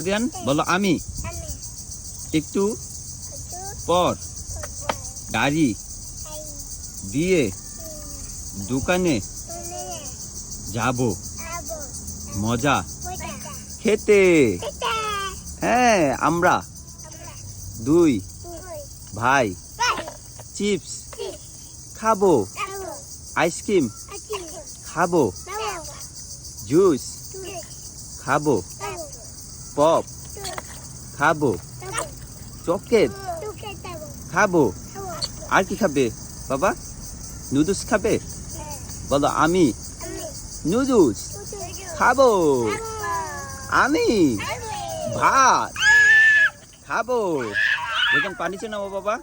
আদিয়ান বলো আমি একটু পর গাড়ি দিয়ে দোকানে যাব মজা খেতে। হ্যাঁ, আমরা দুই ভাই চিপস খাবো, আইসক্রিম খাবো, জুস খাবো, পপ খাবো, চকলেট খাবো। আর কি খাবে বাবা? নুডলস খাবে? বলো আমি নুডলস খাবো। আমি ভাত খাবো। যখন পানি চেয়ে নাও বাবা,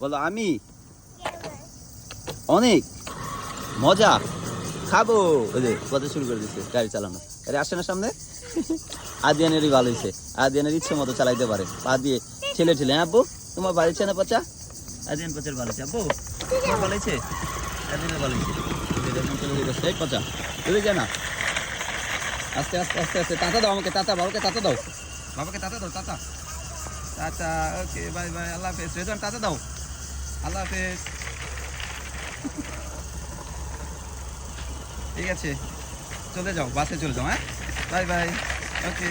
বলো আমি অনেক মজা খাবো। ওই যে কথা শুরু করে দিচ্ছে গাড়ি চালানো। আরে আসে না সামনে। আদিয়ানেরই ভালো হয়েছে, আদিয়ানের ইচ্ছে মতো চালাইতে পারে পা দিয়ে ঠেলে ঠেলে। হ্যাঁ আব্বু, তোমার ভালো হয়েছে না পচা? আদিয়ান পচার ভালো হয়েছে আব্বু, তোমার ভালো হয়েছে? আদিয়ানের ভালো হয়েছে। এই পচা চলে যায় না। আস্তে আস্তে আস্তে আস্তে টাটা দাও আমাকে, টাটা বাবাকে, টাটা দাও বাবাকে, টাটা দাও, tata tata. Okay bye bye, আল্লাহ হাফেজ। রেজন টাটা দাও, আল্লাহ হাফেজ। ঠিক আছে, চলে যাও, বাসে চলে যাও। হ্যাঁ, বাই বাই, ওকে।